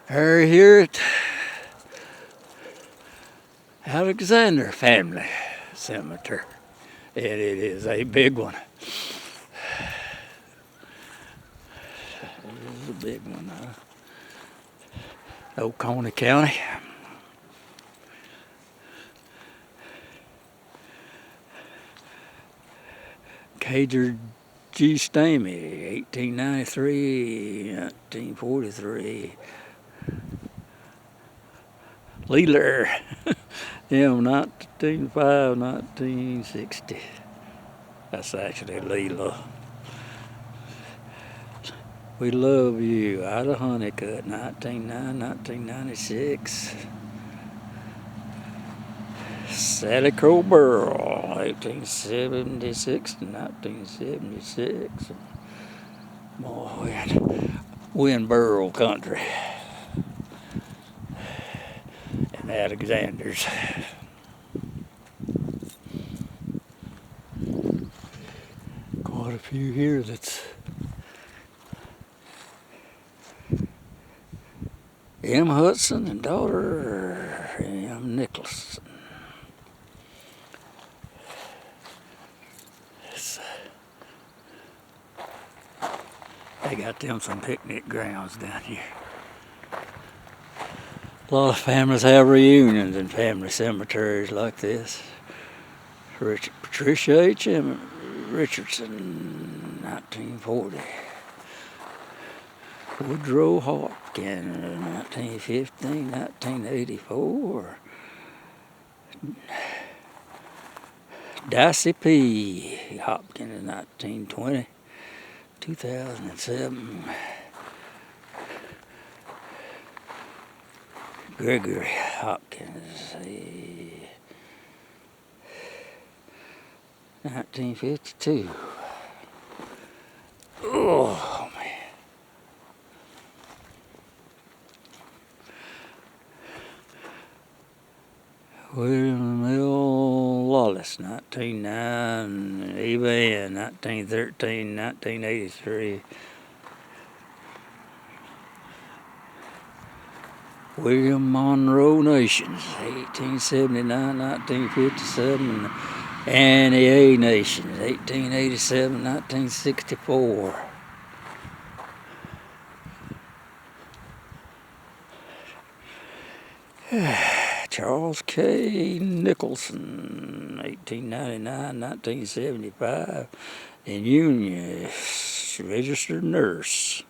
We're here at Alexander Family Cemetery, and it is a big one. It is a big one. Oconee County. Cager G. Stamey, 1893, 1943. Leeler, him, 1905, 1960. That's actually Leela. We Love You, out of Honeycutt, 1909, 1996. Sally Crow Burl, 1876 to 1976. Boy, we in Burl country. And Alexander's. Quite a few here that's M. Hudson and daughter M. Nicholson. They got them some picnic grounds down here. A lot of families have reunions in family cemeteries like this. Patricia H. M. Richardson, 1940. Woodrow Hopkins, 1915, 1984. Dicey P. Hopkins, 1920, 2007. Gregory Hopkins, 1952. Oh, man. William L. Lawless, 1909. Eva Ann, 1913, 1983. William Monroe Nations, 1879, 1957. Annie A. Nations, 1887, 1964. Charles K. Nicholson, 1899, 1975. In Union, registered nurse,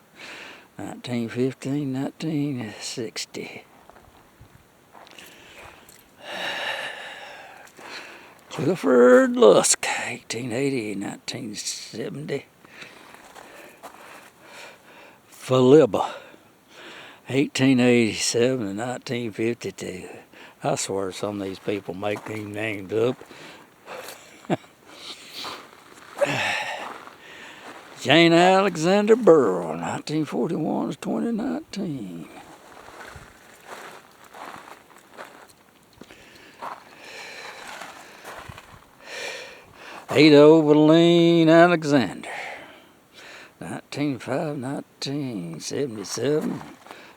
1915, 1960. Clifford Lusk, 1880, 1970. Philippa, 1887 to 1952. I swear some of these people make these names up. Jane Alexander Burl, 1941 to 2019. Ada Overleen Alexander, 1905, 1977.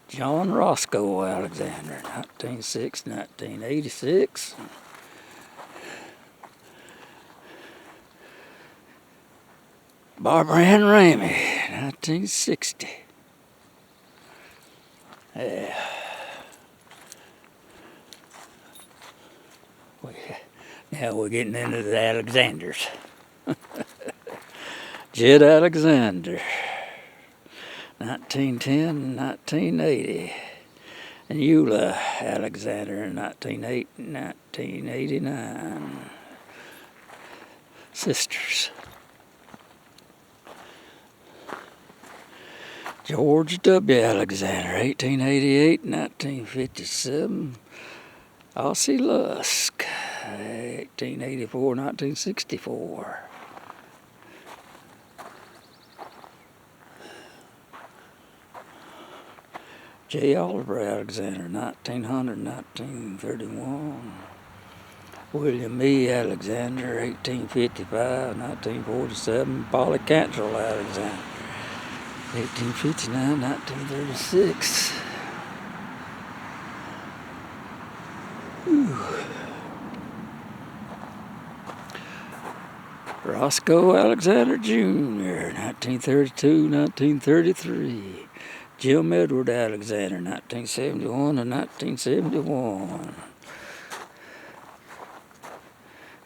John Roscoe Alexander, 1906, 1986. Barbara Ann Ramey, 1960. Yeah. Now we're getting into the Alexanders. Jed Alexander, 1910, 1980. And Eula Alexander, 1989. Sisters. George W. Alexander, 1888, 1957. Ossie Lusk, 1884, 1964. J. Oliver Alexander, 1900, 1931. William E. Alexander, 1855, 1947. Polly Cantrell Alexander, 1859, 1936. Roscoe Alexander Jr., 1932, 1933. Jim Edward Alexander, 1971 to 1971.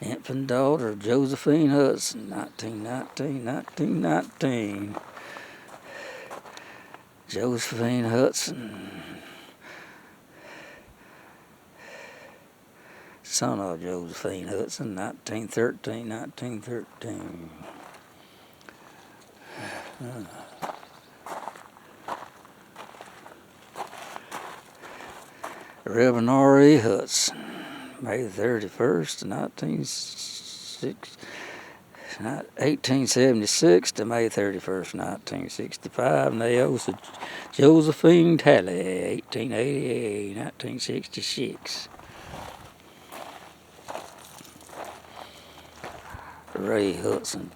Infant daughter of Josephine Hudson, 1919, 1919. Josephine Hudson, son of Josephine Hudson, 1913, 1913. Reverend R.E. Hudson, May 31st, 1876 to May 31st, 1965. And they also Josephine Talley, 1888, 1966. Ray Hudson,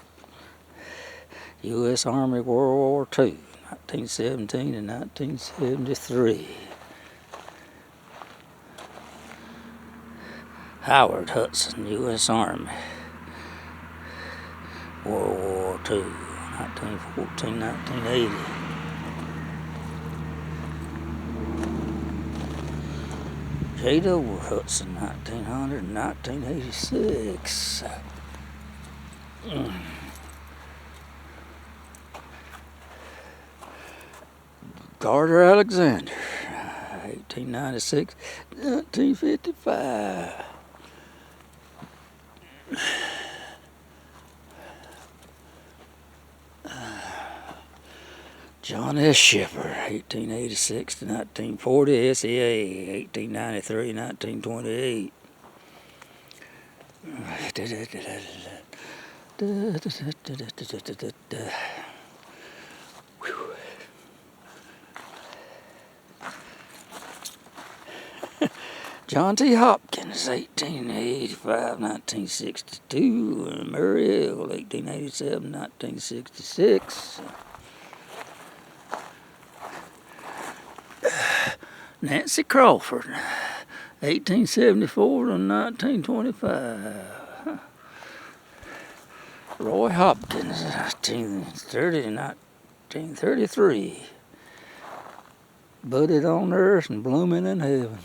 U.S. Army World War II, 1917 to 1973. Howard Hudson, U.S. Army, World War II, 1914, 1980. J. W. Hudson, 1900, 1986. Carter Alexander, 1896, 1955. John S. Shipper, 1886 to 1940, SEA, 1893, 1928. John T. Hopkins, 1885, 1962, and Murray Hill, 1887, 1966. Nancy Crawford, 1874 to 1925. Roy Hopkins, 1930 to 1933. Budded on earth and blooming in heaven.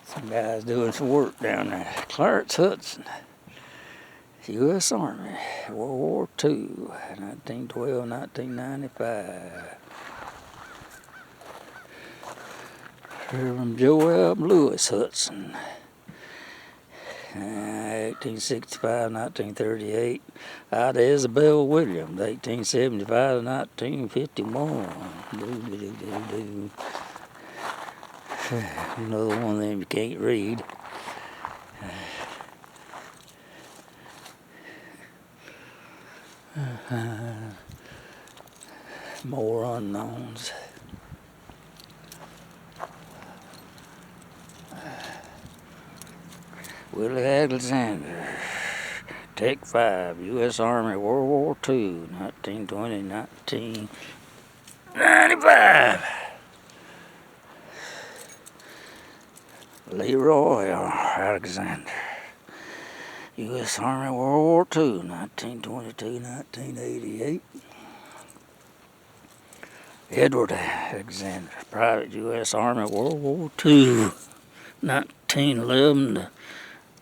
Some guys doing some work down there. Clarence Hudson, U.S. Army, World War II, 1912, 1995. Reverend Joab Lewis Hudson, 1865, 1938. Ida Isabel Williams, 1875 to 1951. Another one of them you can't read. More unknowns. Willie Alexander, Tech 5, U.S. Army, World War II, 1920, 1995. Leroy Alexander, U.S. Army, World War II, 1922, 1988. Edward Alexander, Private U.S. Army, World War II, 1911 to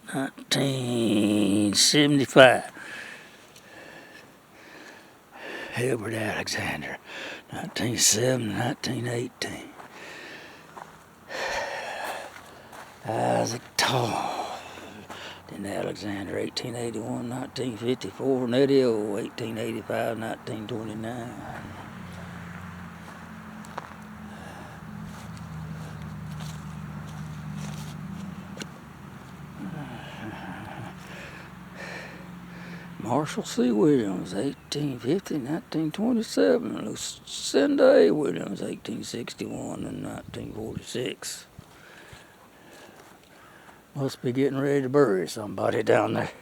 1975. Edward Alexander, 1907 to 1918. Isaac Tall, then Alexander, 1881, 1954, Nettie O, 1885, 1929. Marshall C. Williams, 1850, 1927. Lucinda A. Williams, 1861 and 1946. Must be getting ready to bury somebody down there.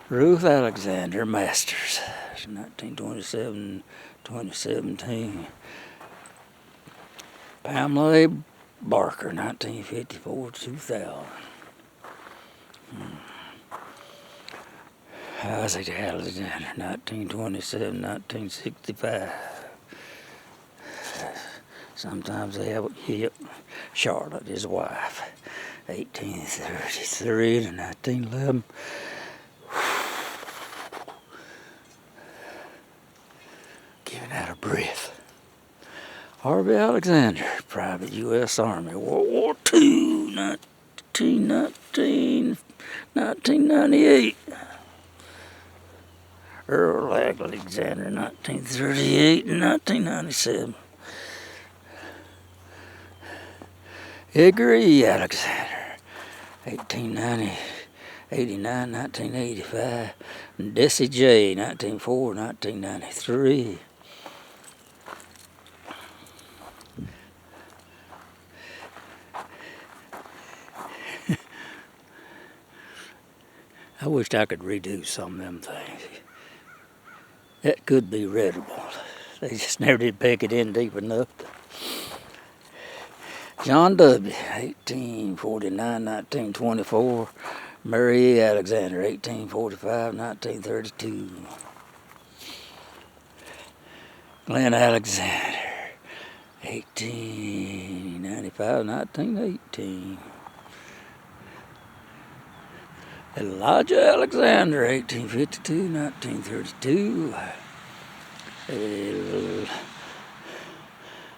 Ruth Alexander Masters, 1927, 2017. Pamela A. Barker, 1954, 2000. Isaac Alexander, 1927, 1965. Sometimes they have, yep, Charlotte, his wife, 1833 to 1911. Giving out a breath. Harvey Alexander, Private U.S. Army, World War II, 1998. Earl Alexander, 1938 and 1997. Edgar E. Alexander, 1890, 89, 1985. Desi J, 1904, 1993. I wished I could redo some of them things. That could be readable. They just never did peg it in deep enough. John W., 1849, 1924. Mary E. Alexander, 1845, 1932. Glenn Alexander, 1895, 1918. Elijah Alexander, 1852, 1932.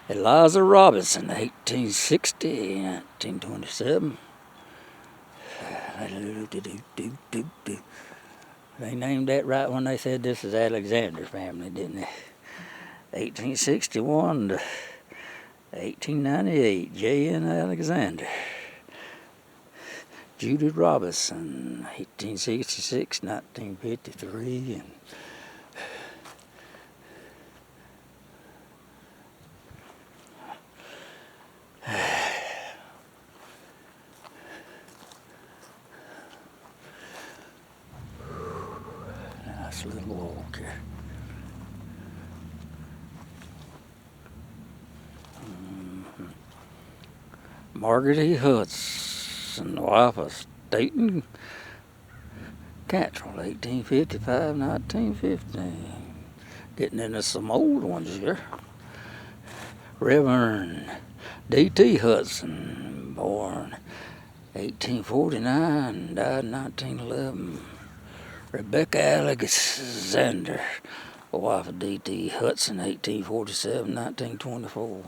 Eliza Robinson, 1860, 1927. They named that right when they said this is Alexander family, didn't they? 1861 to 1898, J.N. Alexander. Judith Robinson, 1866, 1953, and nice little walk here. Margaret E. Hudson, wife of Dayton Cantrell, 1855, 1915. Getting into some old ones here. Reverend D.T. Hudson, born 1849, died 1911. Rebecca Alexander, wife of D.T. Hudson, 1847, 1924.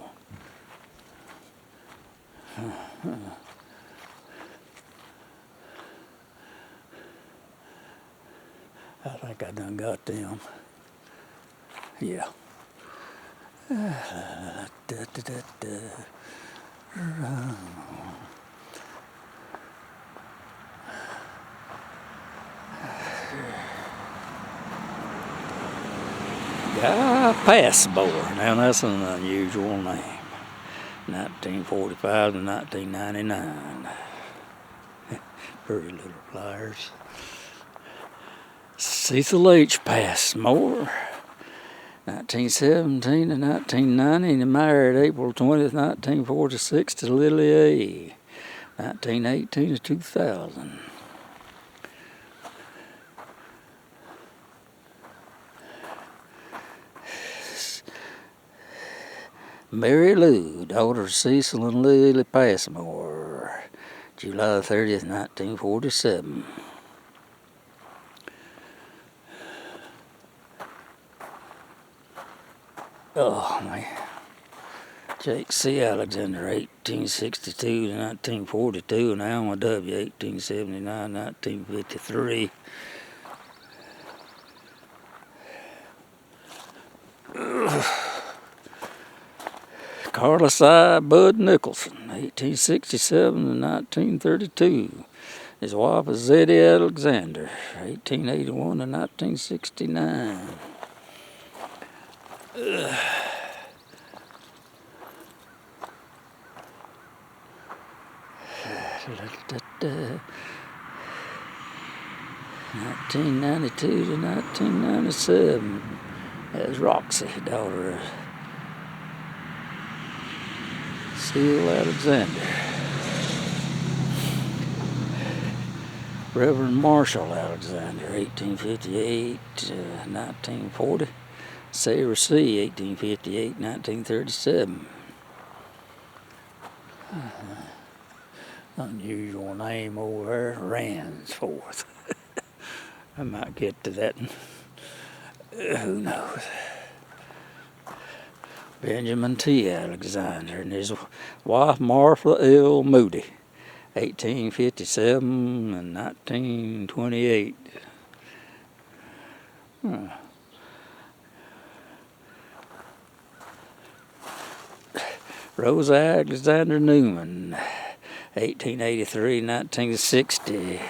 I think I done got them. Yeah. Guy Passmore. Now that's an unusual name. 1945 to 1999. Pretty little flyers. Cecil H. Passmore, 1917 to 1990, and married April 20th, 1946 to Lily A., 1918 to 2000. Mary Lou, daughter of Cecil and Lily Passmore, July 30th, 1947. Oh, man. Jake C. Alexander, 1862 to 1942, and Alma W., 1879 1953. Carlos I. Bud Nicholson, 1867 to 1932. His wife is Zeddy Alexander, 1881 to 1969. 1992 to 1997. That's Roxy, daughter of Seal Alexander. Reverend Marshall Alexander, 1858 to 1940. Sarah C., 1858, 1937. Unusual name over there, Ransforth. I might get to that. Who knows? Benjamin T. Alexander and his wife Martha L. Moody, 1857 and 1928. Rosa Alexander Newman, 1883, 1960.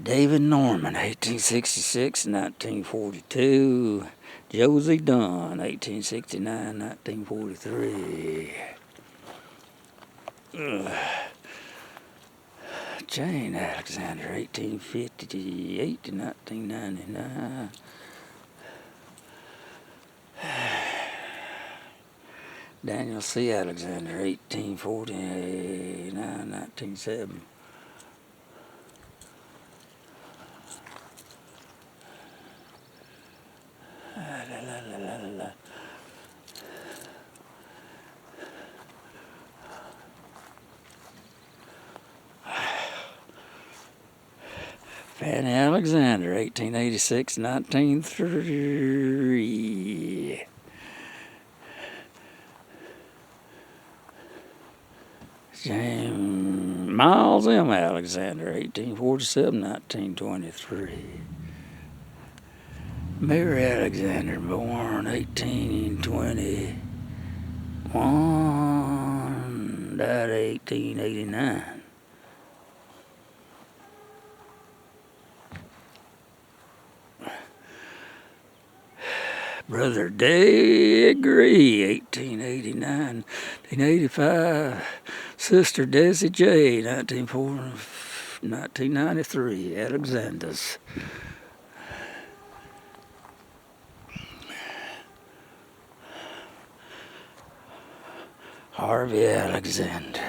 David Norman, 1866, 1942. Josie Dunn, 1869, 1943. Jane Alexander, 1858 to 1999. Daniel C. Alexander, 1849, 1907. Fanny Alexander, 1886, 1903. James Miles M. Alexander, 1847, 1923. Mary Alexander, born 1821, died 1889. Brother Degree, 1889, 1985. Sister Desi J, 1993, Alexanders. Harvey Alexander.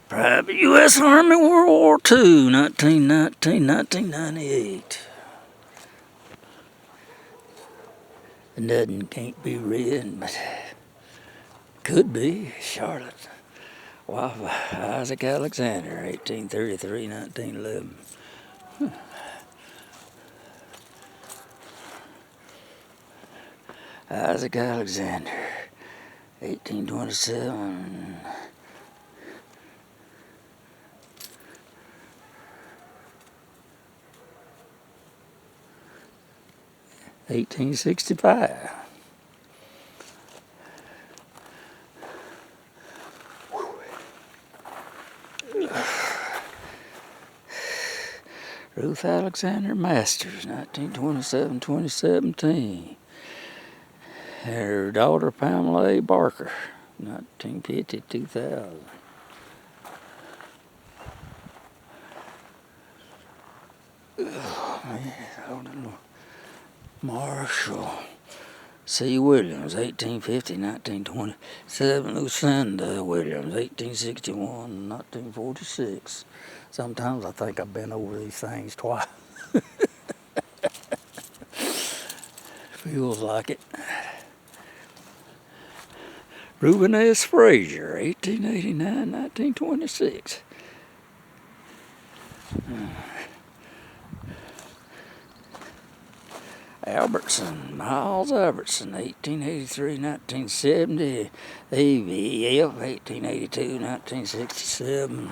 Private U.S. Army, World War II, 1998. Nothing can't be read, but could be. Charlotte. Wife of Isaac Alexander, 1833, 1911. Isaac Alexander, 1827. $1865. Ruth Alexander Masters, 1927-2017. Her daughter Pamela A. Barker, 1950-2000. Oh, man, I don't know. Marshall C. Williams, 1850-1927. Lucinda Williams, 1861-1946. Sometimes I think I've been over these things twice. Feels like it. Reuben S. Frazier, 1889-1926. Albertson, Miles Albertson, 1883-1970. AVF, 1882-1967.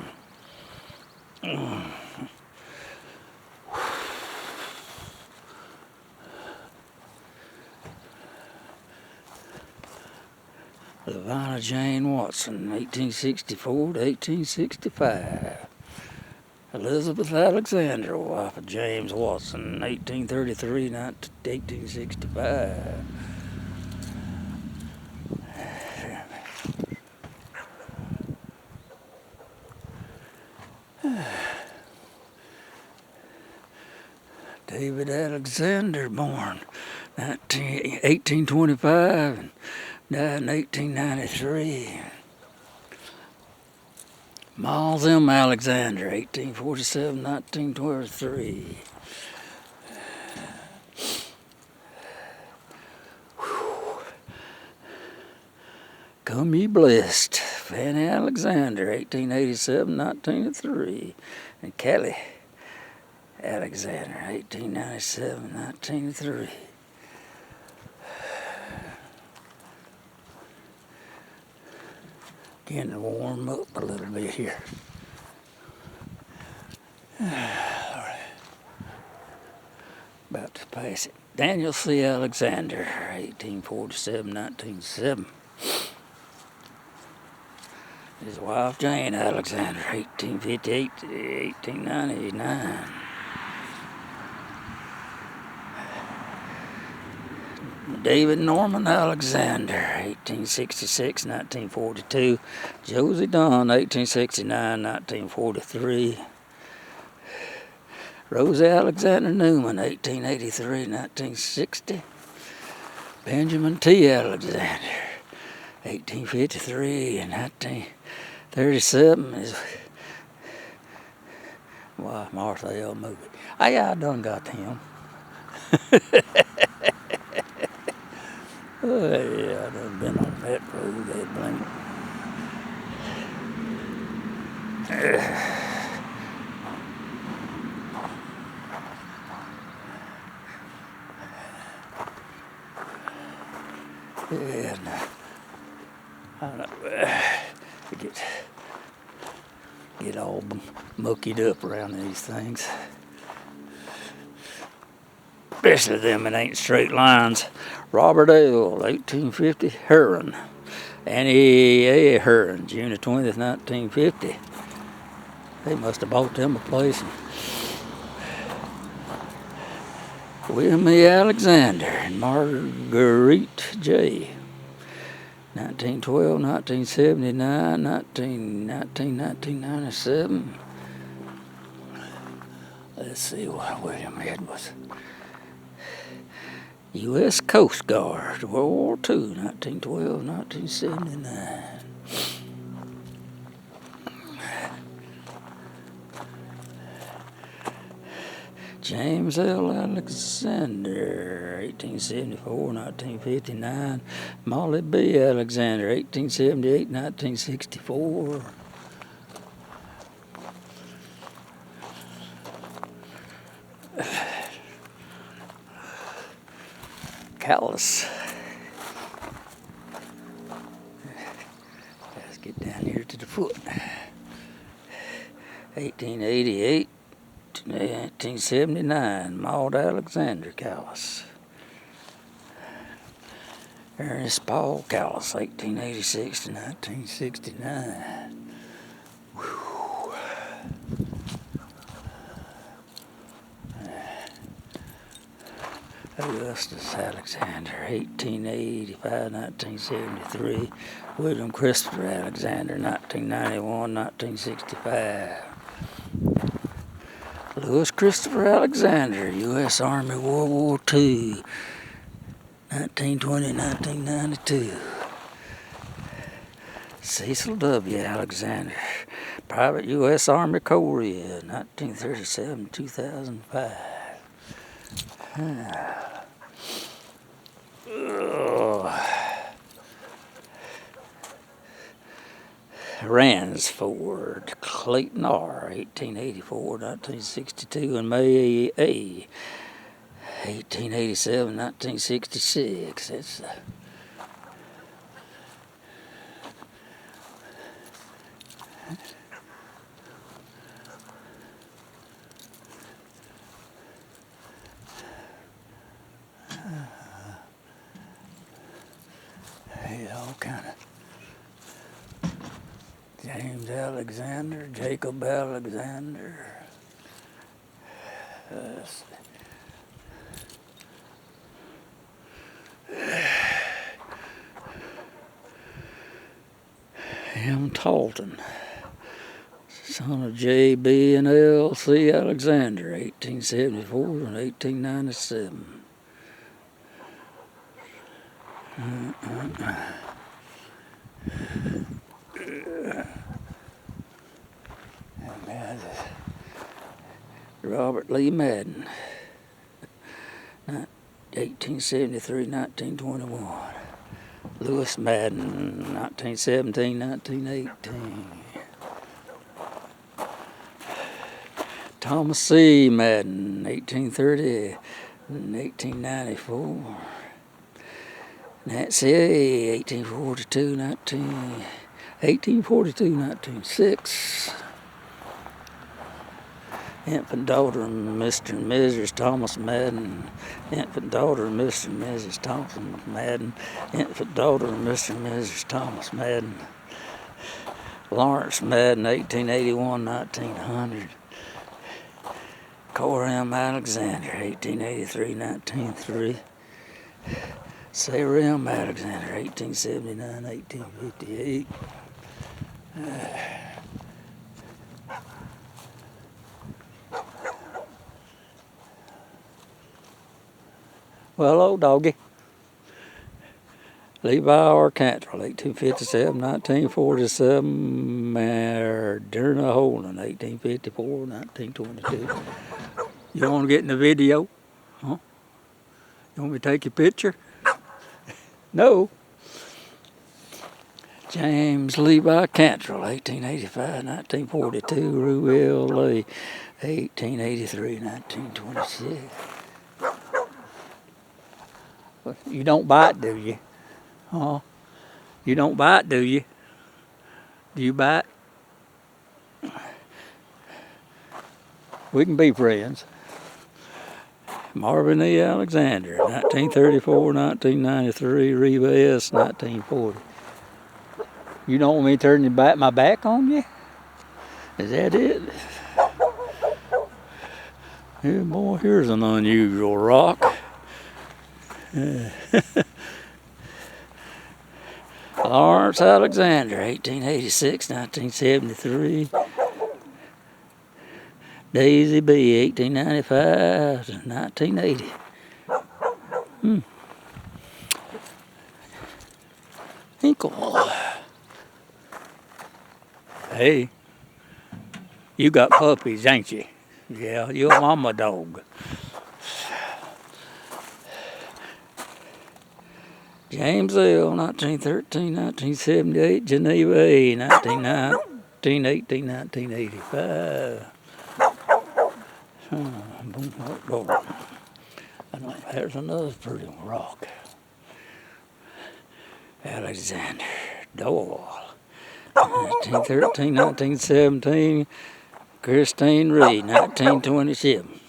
Lavina Jane Watson, 1864-1865. Elizabeth Alexander, wife of James Watson, 1833-1865. David Alexander, born 1825 and died in 1893. Miles M. Alexander, 1847-1923. Come ye blessed, Fanny Alexander, 1887-1903. And Kelly Alexander, 1897-1903. Getting to warm up a little bit here. About to pass it. Daniel C. Alexander, 1847-1907. His wife Jane Alexander, 1858-1899. David Norman Alexander, 1866-1942. Josie Dunn, 1869-1943. Rosie Alexander Newman, 1883-1960. Benjamin T. Alexander, 1853 and 1937 is Martha L. movie. I done got him. Oh, yeah, I done been on that road, that blank. Yeah, I don't know. Get all muckied up around these things. Especially them that ain't straight lines. Robert L., 1850, Heron. Annie A. Heron, June 20th, 1950. They must have bought them a place. William E. Alexander and Marguerite J. 1912, 1979, 1997. Let's see what William Ed was. U.S. Coast Guard, World War II, 1912, 1979. James L. Alexander, 1874-1959. Molly B. Alexander, 1878-1964. Callus. Let's get down here to the foot. 1888 to 1979, Maud Alexander Callus. Ernest Paul Callus, 1886 to 1969. Whew. Augustus Alexander, 1885-1973. William Christopher Alexander, 1991-1965. Louis Christopher Alexander, U.S. Army, World War II, 1920-1992. Cecil W. Alexander, Private U.S. Army Korea, 1937-2005. Ransford Clayton R., 1884-1962, and May A., 1887-1966. That's all kind of James Alexander, Jacob Alexander. M. Talton, Son of J.B. and L.C. Alexander, 1874 and 1897. Robert Lee Madden, 1873-1921. Lewis Madden, 1917-1918. Thomas C. Madden, 1830 and 1894. Nancy A., 1842-1906. Infant daughter of Mr. and Mrs. Thomas Madden. Infant daughter of Mr. and Mrs. Thomas Madden. Infant daughter of Mr. and Mrs. Thomas Madden. Lawrence Madden, 1881-1900. Cora M. Alexander, 1883-1903. Sarah M. Alexander, 1879-1858. Well, hello, doggy. Levi R. Cantrell, 1857-1947. Moderna Holden, 1854-1922. You want to get in the video? Huh? You want me to take your picture? No. James Levi Cantrell, 1885-1942. Ruel Lee, 1883-1926. You don't bite, do you? Huh? You don't bite, do you? Do you bite? We can be friends. Marvin E. Alexander, 1934-1993. Reba S., 1940. You don't want me to turn my back on you? Is that it? Yeah, boy, here's an unusual rock. Lawrence Alexander, 1886-1973. Daisy B., 1895-1980. Hinkle. Hey, you got puppies, ain't you? Yeah, you're a mama dog. James L., 1913-1978. Geneva A., 1918-1985. There's another pretty rock. Alexander Doyle, 1913-1917. Christine Reed, 1927.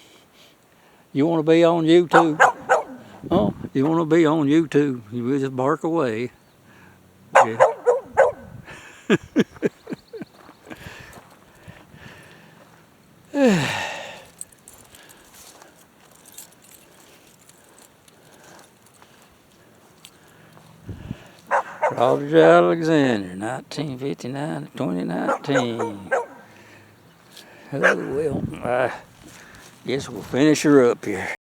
You want to be on YouTube? Oh, you want to be on YouTube? You just bark away. Yeah. Robert Alexander, 1959-2019. Oh, well, I guess we'll finish her up here.